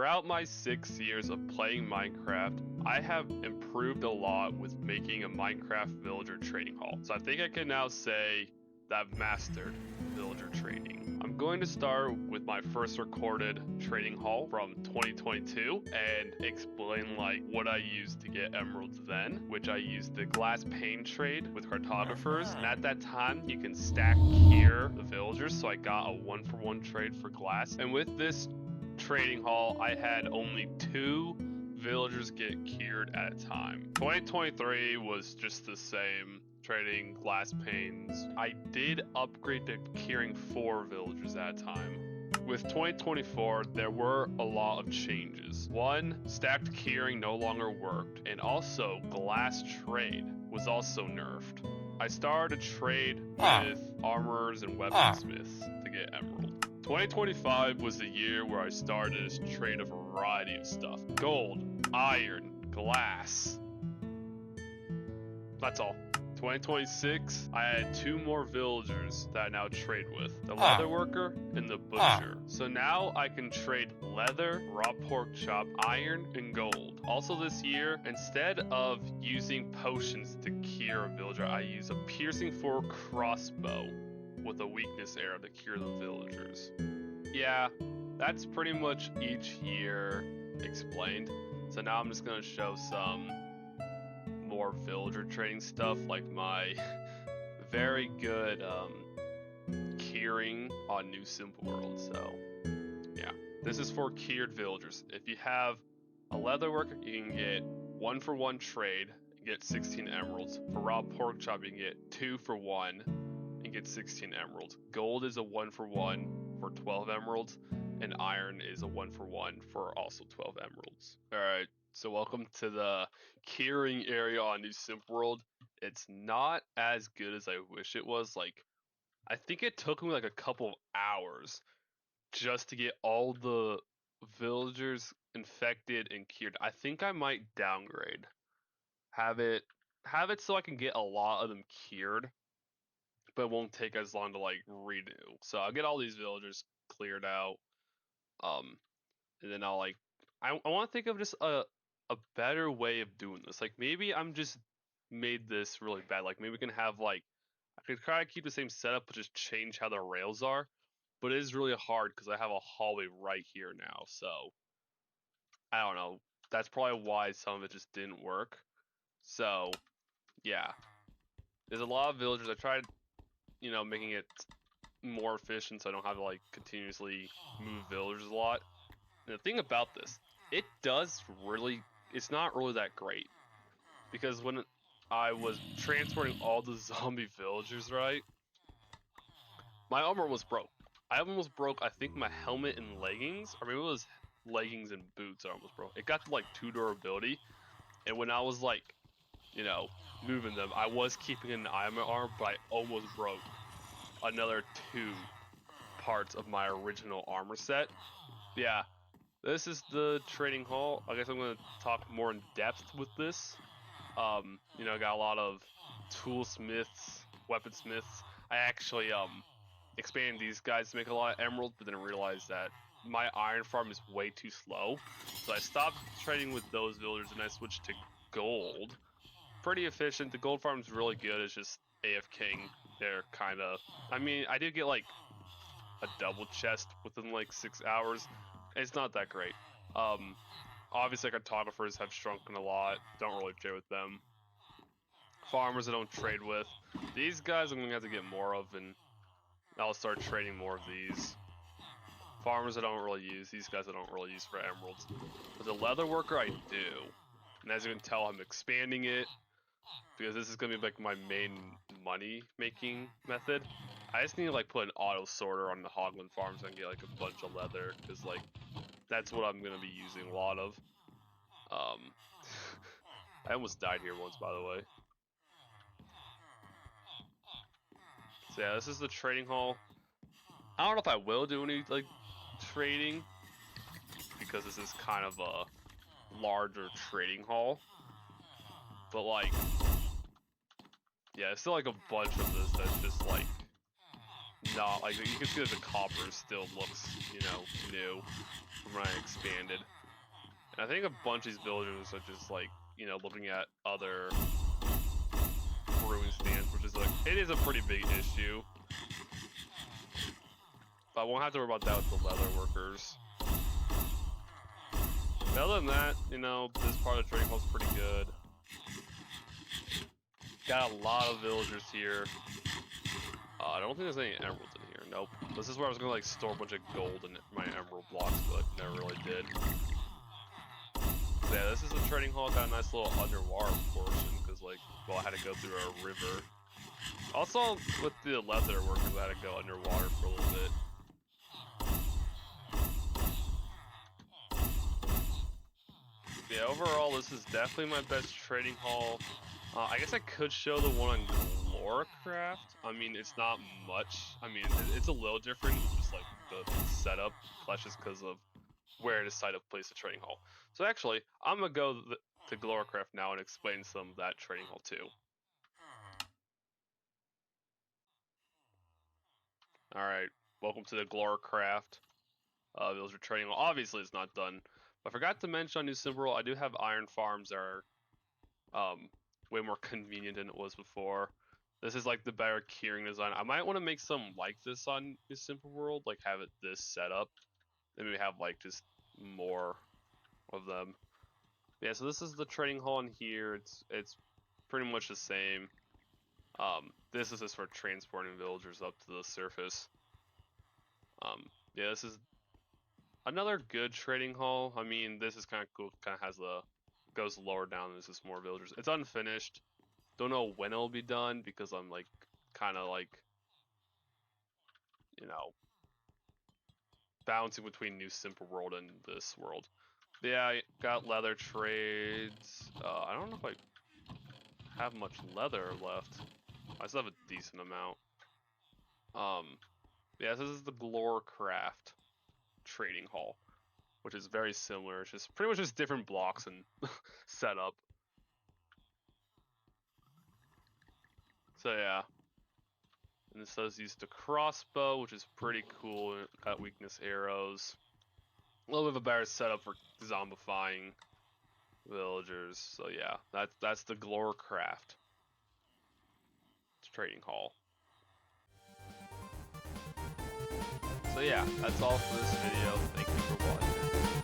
Throughout my 6 years of playing Minecraft, I have improved a lot with making a Minecraft villager trading hall. So I think I can now say that I've mastered villager trading. I'm going to start with my first recorded trading hall from 2022 and explain like what I used to get emeralds then, which I used the glass pane trade with cartographers. And at that time, you can stack here the villagers. So I got a 1-for-1 trade for glass. And with this trading hall, I had only 2 villagers get cured at a time. 2023 was just the same, trading glass panes. I did upgrade to curing 4 villagers at a time. With 2024, there were a lot of changes. One, stacked curing no longer worked, and also glass trade was also nerfed. I started to trade with armorers and weaponsmiths to get emerald. 2025 was the year where I started to trade a variety of stuff. Gold, iron, glass. That's all. 2026, I had 2 more villagers that I now trade with. The Leatherworker and the Butcher. So now I can trade leather, raw pork chop, iron, and gold. Also this year, instead of using potions to cure a villager, I use a piercing 4 crossbow with a weakness arrow to cure the villagers. Yeah, that's pretty much each year explained. So now I'm just gonna show some more villager trading stuff, like my very good curing on New Simple World. So yeah, this is for cured villagers. If you have a leatherworker, you can get 1-for-1 trade and get 16 emeralds. For raw pork chop, you can get 2-for-1 and get 16 emeralds. Gold is a 1-for-1 for 12 emeralds, and iron is a 1-for-1 for also 12 emeralds. All right, so welcome to the curing area on New Simple World. It's not as good as I wish it was. Like, I think it took me like a couple of hours just to get all the villagers infected and cured. I think I might downgrade. Have it so I can get a lot of them cured, but it won't take as long to like redo. So I'll get all these villagers cleared out. And then I'll like, I want to think of just a better way of doing this. Like maybe I'm just made this really bad. Like maybe we can have like, I could try to keep the same setup but just change how the rails are. But it is really hard because I have a hallway right here now. So I don't know. That's probably why some of it just didn't work. So yeah, there's a lot of villagers. I tried, making it more efficient so I don't have to like continuously move villagers a lot. And the thing about this, it's not really that great. Because when I was transporting all the zombie villagers, right, my armor was broke. I almost broke, I think, my helmet and leggings, or maybe it was leggings and boots I almost broke. It got to like 2 durability, and when I was like, moving them, I was keeping an eye on my armor, but I almost broke another 2 parts of my original armor set. Yeah, this is the trading hall. I guess I'm going to talk more in depth with this. I got a lot of toolsmiths, weaponsmiths. I actually expanded these guys to make a lot of emeralds, but then I realized that my iron farm is way too slow. So I stopped trading with those villagers and I switched to gold. Pretty efficient. The gold farm is really good. It's just AFKing. They're kind of, I did get like a double chest within like 6 hours. It's not that great. Obviously, cartographers have shrunken a lot. Don't really trade with them. Farmers I don't trade with. These guys I'm going to have to get more of, and I'll start trading more of these. Farmers I don't really use. These guys I don't really use for emeralds. But the leatherworker I do. And as you can tell, I'm expanding it because this is going to be like my main money making method. I just need to like put an auto sorter on the Hogland farms and get like a bunch of leather, because like that's what I'm going to be using a lot of. I almost died here once, by the way. So yeah, this is the trading hall. I don't know if I will do any like trading, because this is kind of a larger trading hall. But like, yeah, it's still like a bunch of this that's just like not like you can see that the copper still looks, you know, new from when I expanded. And I think a bunch of these villagers are just like, you know, looking at other brewing stands, which is like, it is a pretty big issue. But I won't have to worry about that with the Leatherworkers. But other than that, you know, this part of the trading hall is pretty good. Got a lot of villagers here. I don't think there's any emeralds in here. Nope. This is where I was gonna like store a bunch of gold in my emerald blocks, but never really did. So yeah, this is the trading hall. Got a nice little underwater portion because like, well, I had to go through a river. Also, with the Leatherworkers, I had to go underwater for a little bit. Yeah, overall, this is definitely my best trading hall. I guess I could show the one on GloraCraft. I mean, it's not much. I mean, it's a little different, just like the setup clashes because of where to decide to place the trading hall. So actually, I'm gonna go to GloraCraft now and explain some of that trading hall too. All right, welcome to the GloraCraft villager trading hall. Obviously, it's not done. But I forgot to mention on New Simple World, I do have iron farms that are way more convenient than it was before. This is like the better keyring design. I might want to make some like this on New Simple World, like have it this set up. Then we have like just more of them. Yeah, so this is the trading hall in here. It's pretty much the same. This is just for transporting villagers up to the surface. Yeah, this is another good trading hall. I mean, this is kind of cool. Kind of has goes lower down. There's just more villagers. It's unfinished. Don't know when it'll be done because I'm like kind of like, you know, bouncing between New Simple World and this world. Yeah, I got leather trades. I don't know if I have much leather left. I still have a decent amount. Yeah, this is the GloraCraft trading hall, which is very similar. It's just pretty much just different blocks and setup. So yeah. And this does use the crossbow, which is pretty cool. Got weakness arrows. A little bit of a better setup for zombifying villagers. So yeah, that's the GloraCraft trading hall. So yeah, that's all for this video. Thank you for watching.